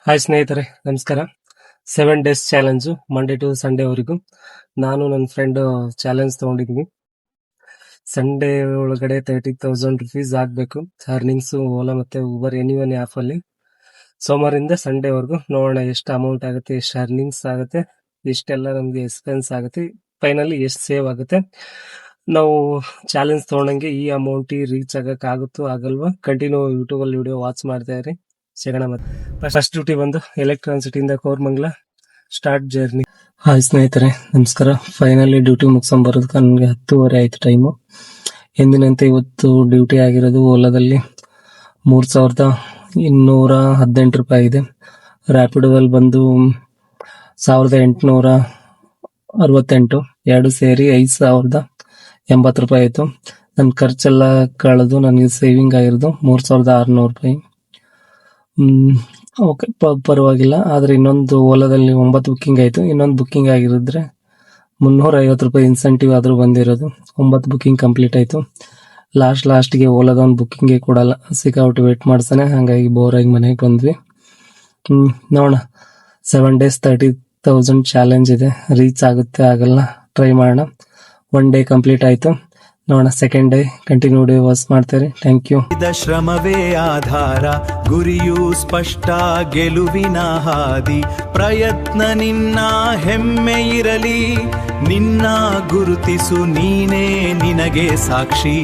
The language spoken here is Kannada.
ಹಾಯ್ ಸ್ನೇಹಿತರೆ, ನಮಸ್ಕಾರ. 7 ಡೇಸ್ ಚಾಲೆಂಜು, ಮಂಡೇ ಟು ಸಂಡೇವರೆಗೂ ನಾನು ನನ್ನ ಫ್ರೆಂಡ್ ಚಾಲೆಂಜ್ ತಗೊಂಡಿದ್ವಿ. ಸಂಡೇ ಒಳಗಡೆ 30,000 ರುಪೀಸ್ ಆಗಬೇಕು ಅರ್ನಿಂಗ್ಸು ಓಲಾ ಮತ್ತೆ ಊಬರ್ ಎನಿವನ್ ಆ್ಯಪಲ್ಲಿ. ಸೋಮವಾರದಿಂದ ಸಂಡೇವರೆಗೂ ನೋಡೋಣ ಎಷ್ಟು ಅಮೌಂಟ್ ಆಗುತ್ತೆ, ಎಷ್ಟು ಅರ್ನಿಂಗ್ಸ್ ಆಗುತ್ತೆ, ಎಷ್ಟೆಲ್ಲ ನಮಗೆ ಎಕ್ಸ್ಪೆನ್ಸ್ ಆಗುತ್ತೆ, ಫೈನಲಿ ಎಷ್ಟು ಸೇವ್ ಆಗುತ್ತೆ. ನಾವು ಚಾಲೆಂಜ್ ತೊಗೊಂಡಂಗೆ ಈ ಅಮೌಂಟ್ ರೀಚ್ ಆಗುತ್ತೋ ಆಗಲ್ವಾ, ಕಂಟಿನ್ಯೂ ಯೂಟ್ಯೂಬಲ್ಲಿ ವಿಡಿಯೋ ವಾಚ್ ಮಾಡ್ತಾ ಇರಿ. ಸಿಗೋಣ. ಮತ್ತೆ ಫಸ್ಟ್ ಡ್ಯೂಟಿ ಬಂದು ಎಲೆಕ್ಟ್ರಾನ್ ಸಿಟಿಯಿಂದ ಕೋರ್ಮಂಗ್ಲ ಸ್ಟಾರ್ಟ್ ಜರ್ನಿ. ಹಾಯ್ ಸ್ನೇಹಿತರೆ, ನಮಸ್ಕಾರ. ಫೈನಲಿ ಡ್ಯೂಟಿ ಮುಗಿಸ್ಕೊಂಬರೋದಕ್ಕೆ ನನಗೆ 10:30 ಆಯ್ತು ಟೈಮು. ಎಂದಿನಂತೆ ಇವತ್ತು ಡ್ಯೂಟಿ ಆಗಿರೋದು ಓಲಾದಲ್ಲಿ 3,218 ರೂಪಾಯಿ ಇದೆ. ರ್ಯಾಪಿಡೋದಲ್ಲಿ ಬಂದು 1,868, ಎರಡು ಸೇರಿ 5,080 ರೂಪಾಯಿ ಆಯಿತು. ನನ್ನ ಖರ್ಚೆಲ್ಲ ಕಳೆದು ನನಗೆ ಸೇವಿಂಗ್ ಆಗಿರೋದು 3,600 ರೂಪಾಯಿ. ಓಕೆ, ಪರವಾಗಿಲ್ಲ. ಆದರೆ ಇನ್ನೊಂದು ಓಲಾದಲ್ಲಿ 9 ಬುಕ್ಕಿಂಗ್ ಆಯಿತು. ಇನ್ನೊಂದು ಬುಕ್ಕಿಂಗ್ ಆಗಿರಿದ್ರೆ 350 ರೂಪಾಯಿ ಇನ್ಸೆಂಟಿವ್ ಆದರೂ ಬಂದಿರೋದು. 9 ಬುಕ್ಕಿಂಗ್ ಕಂಪ್ಲೀಟ್ ಆಯಿತು. ಲಾಸ್ಟ್ಗೆ ಓಲಾದ ಒಂದು ಬುಕ್ಕಿಂಗೇ ಕೊಡಲ್ಲ, ಸಿಕ್ಕಾಬಿಟ್ಟು ವೇಟ್ ಮಾಡ್ತಾನೆ. ಹಾಗಾಗಿ ಬೋರಾಗಿ ಮನೆಗೆ ಬಂದ್ವಿ. ನೋಡೋಣ, 7 ಡೇಸ್ 30,000 ಚಾಲೆಂಜ್ ಇದೆ. ರೀಚ್ ಆಗುತ್ತೆ ಆಗಲ್ಲ, ಟ್ರೈ ಮಾಡೋಣ. 1 ಡೇ ಕಂಪ್ಲೀಟ್ ಆಯಿತು. ನೋಡೋಣ, second day continue day watch ಮಾಡ್ತಾರೆ. Thank you. ಶ್ರಮವೇ ಆಧಾರ, ಗುರಿಯು ಸ್ಪಷ್ಟ, ಗೆಲುವಿನ ಹಾದಿ, ಪ್ರಯತ್ನ ನಿನ್ನ ಹೆಮ್ಮೆ ಇರಲಿ, ನಿನ್ನ ಗುರುತಿಸು ನೀನೇ ನಿನಗೆ ಸಾಕ್ಷಿ.